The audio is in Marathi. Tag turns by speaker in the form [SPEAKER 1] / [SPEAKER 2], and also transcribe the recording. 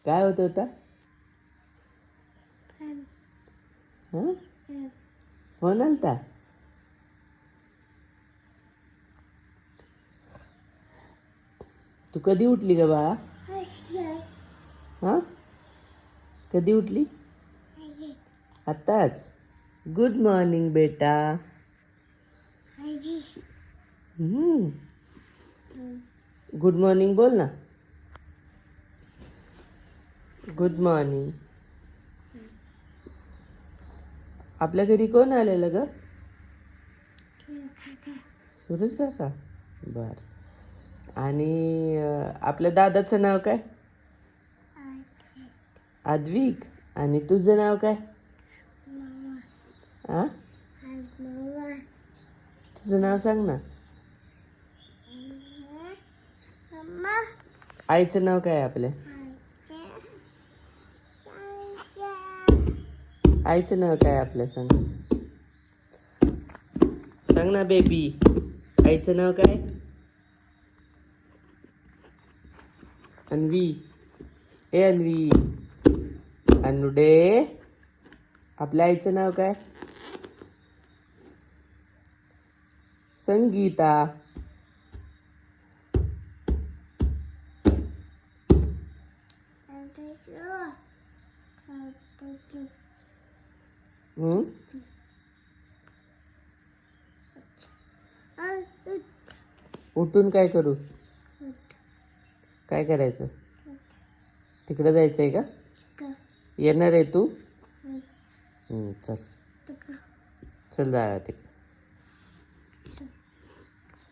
[SPEAKER 1] काय होत होता? हां, फोन आलता. तू कधी उठली ग बाळा? हां, कधी उठली? आत्ताच. गुड मॉर्निंग बेटा. गुड मॉर्निंग बोल ना. Good morning. आपल्या घरी कोण आलेलं ग? सुरेश काका. बर. आणि आपल्या दादाचं नाव काय? अद्विक. आणि तुझं नाव काय? आ, तुझं नाव सांग ना. आईचं नाव काय आहे आपल्या? आईचं नाव काय आपल्या? सांग सांग ना बेबी. आईचं नाव काय? अन्वी. ए अन्वी. अनुडे. आपल्या आईचं नाव काय? संगीता. उठून काय करू? काय करायचं? तिकडे जायचंय का? येणार आहे तू? चल चल जाऊया तिकडे.